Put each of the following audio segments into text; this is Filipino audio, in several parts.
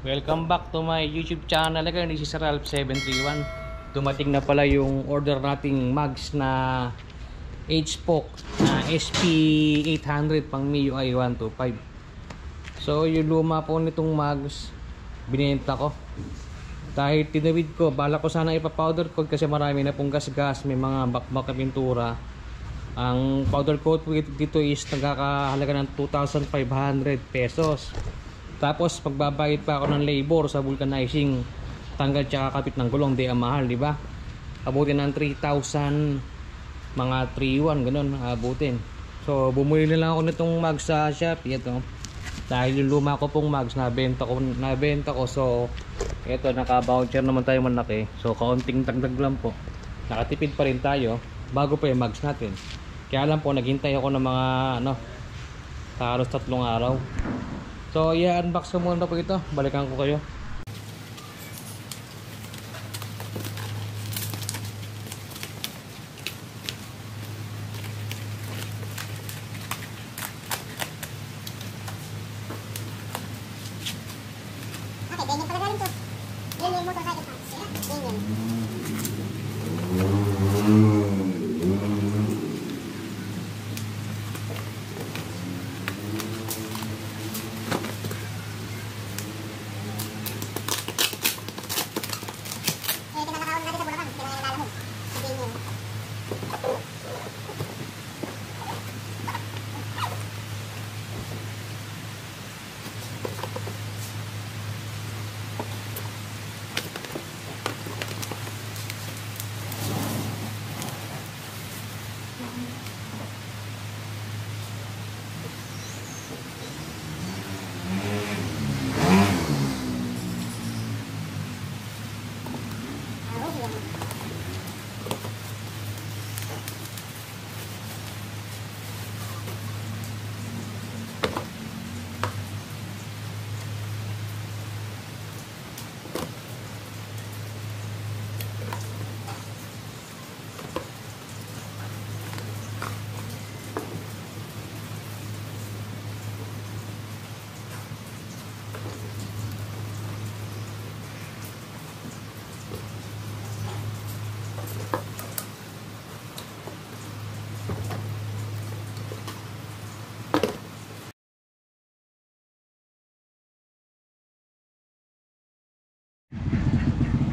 Welcome back to my YouTube channel again. This is Ralph731. Dumating na pala yung order nating mugs na H-Spoke na SP800 pang MIUI 125. So yung luma po nitong mugs binenta ko. Dahil tinawid ko, bala ko sana ipa-powder coat kasi marami na pong gas-gas, may mga bakbak na pintura. Ang powder coat dito is nagkakahalaga ng 2,500 pesos. Tapos magbabayad pa ako ng labor sa vulcanizing, tanggal tsaka kapit ng gulong, di ang mahal, di ba? Abutin ng 3,000, mga 3,1 ganun abutin. So bumili na lang ako nitong mugs sa Shopee. Ito dahil yung luma ko pong mugs nabenta ko. So ito, naka-voucher naman tayo malaki. So kaunting dagdag lang po, nakatipid pa rin tayo bago pa yung mugs natin. Kaya lang po naghintay ako ng mga halos 3 araw. So i-unbox ko muna po ito, balikan ko kayo. Okay, ganyan pala galing to. Yan yung motorcycle parts. Ganyan.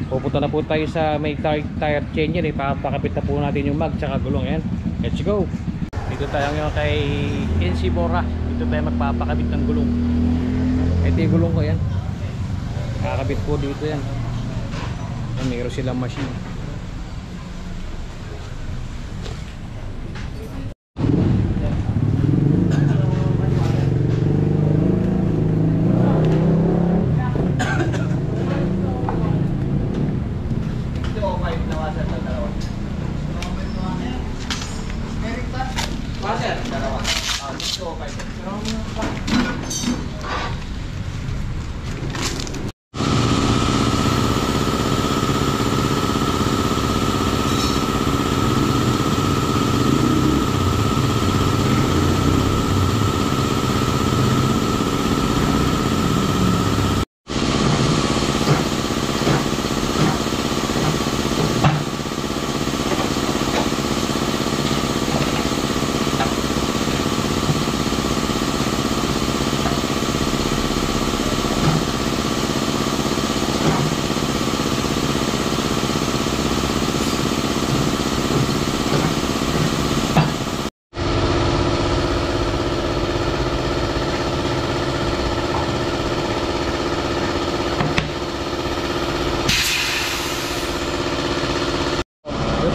Pupunta na po tayo sa may tire changer. Ipapakabit na po natin yung mag tsaka gulong. Yan, let's go. Dito tayo ngayon kay NC Bora. Dito tayo magpapakabit ng gulong. Ito yung gulong ko, yan. Kakabit po dito yan. Mayroon silang machine.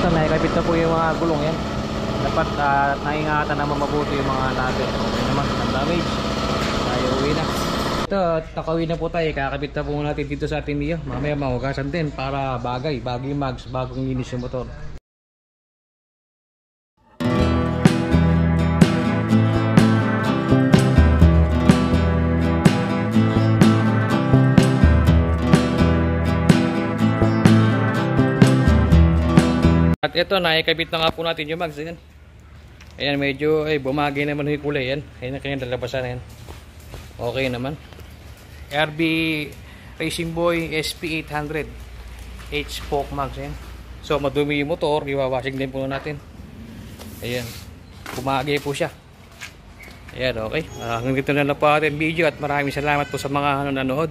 Nakikabit na po yung mga gulong yan. Dapat naingatan naman mabuti yung mga natin. Okay naman, ang damage. Tayo uwi na. Ito, nakauwi na po tayo. Kakabit na po natin dito sa ating niyo. Mamaya mahugasan din para bagong mags, bagong linis yung motor. At ito, nakikabit na nga po natin yung mags. Ayan, medyo bumagay naman yung kulay yan. Ayan na kanyang lalabasan na yan. Okay naman. RB Racing Boy SP800 H-Spoke mags. Ayan. So madumi yung motor, iwawashing din po natin. Ayan, kumagay po siya. Ayan, okay. Hanggang dito na lang po ating video at maraming salamat po sa mga nanonood.